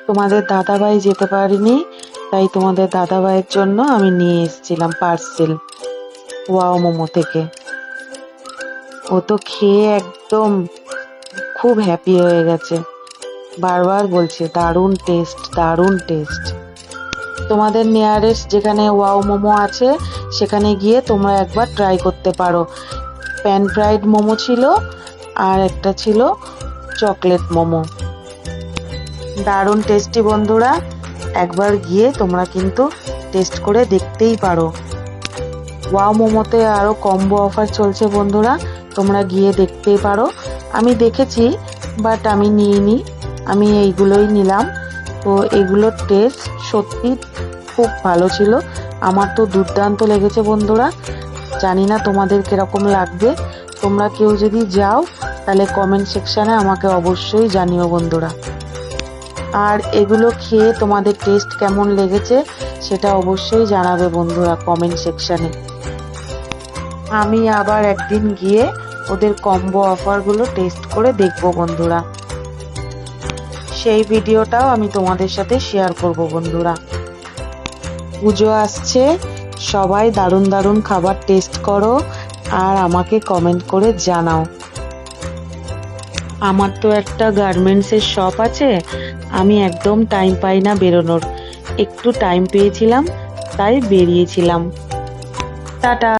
তোমাদের দাদাভাই যেতে পারিনি, তাই তোমাদের দাদাভাইয়ের জন্য আমি নিয়ে এসেছিলাম পার্সেল ওয়াও মোমো থেকে। ও তো খেয়ে একদম খুব হ্যাপি হয়ে গেছে, বারবার বলছে দারুণ টেস্ট, দারুণ টেস্ট। তোমাদের নিয়ারেস্ট যেখানে ওয়াও মোমো আছে সেখানে গিয়ে তোমরা একবার ট্রাই করতে পারো। প্যান ফ্রাইড মোমো ছিল আর একটা ছিল চকলেট মোমো, দারুণ টেস্টি বন্ধুরা। একবার গিয়ে তোমরা কিন্তু টেস্ট করে দেখতেই পারো। ওয়াও মোমোতে আরও কম্বো অফার চলছে বন্ধুরা, তোমরা গিয়ে দেখতেই পারো। আমি দেখেছি বাট আমি নিইনি, আমি এইগুলোই নিলাম। তো এগুলোর টেস্ট সত্যি খুব ভালো ছিল, আমার তো দুর্দান্ত লেগেছে বন্ধুরা। জানি না তোমাদের কিরকম লাগবে, তোমরা কেউ যদি যাও তাহলে কমেন্ট সেকশানে আমাকে অবশ্যই জানিও বন্ধুরা। আর এগুলো খেয়ে তোমাদের টেস্ট কেমন লেগেছে সেটা অবশ্যই জানাবে বন্ধুরা কমেন্ট সেকশানে। আমি আবার একদিন গিয়ে ওদের কম্বো অফারগুলো টেস্ট করে দেখব বন্ধুরা, সেই ভিডিওটাও আমি তোমাদের সাথে শেয়ার করব বন্ধুরা। পুজো আসছে, সবাই দারুণ দারুণ খাবার টেস্ট করো আর আমাকে কমেন্ট করে জানাও। আমার তো একটা গার্মেন্টসের শপ আছে, আমি একদম টাইম পাই না বেরোনোর, একটু টাইম পেয়েছিলাম তাই বেরিয়েছিলাম। টাটা।